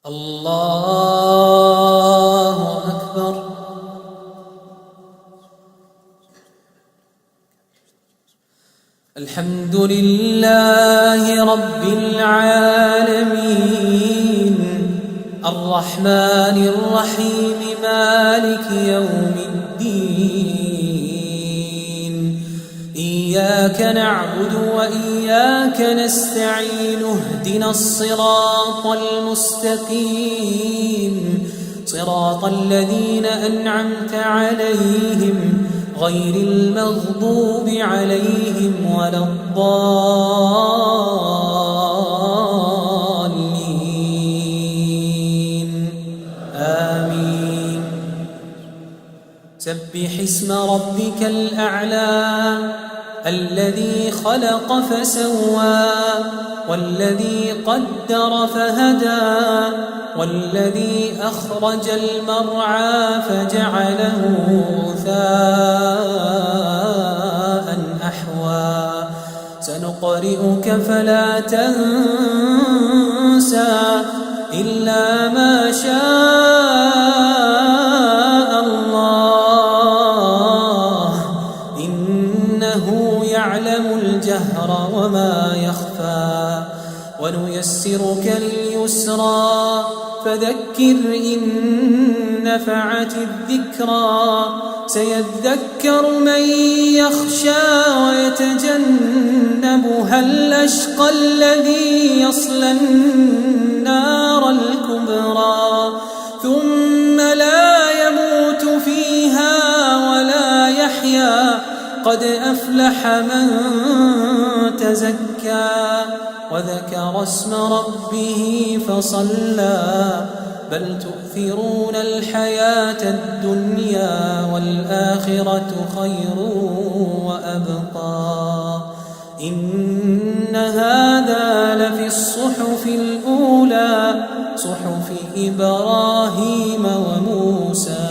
الله أكبر. الحمد لله رب العالمين الرحمن الرحيم مالك يوم الدين إياك نعبد وإياك نستعين اهدنا الصراط المستقيم صراط الذين أنعمت عليهم غير المغضوب عليهم ولا الضالين آمين. سبح اسم ربك الأعلى الذي خلق فسوى والذي قدر فهدى والذي أخرج المرعى فجعله غثاء أحوى سنقرئك فلا تنسى إلا ما شاء الله إنه يعلم الجهر وما يخفى ونيسرك لليسرى فذكر إن نفعت الذكرى سيذكر من يخشى ويتجنبها الأشقى الذي يصلى النار الكبرى ثم لا يموت فيها ولا يحيا قد أفلح من تزكى وذكر اسم ربه فصلى بل تؤثرون الحياة الدنيا والآخرة خير وأبقى إن هذا لفي الصحف الأولى صحف إبراهيم وموسى.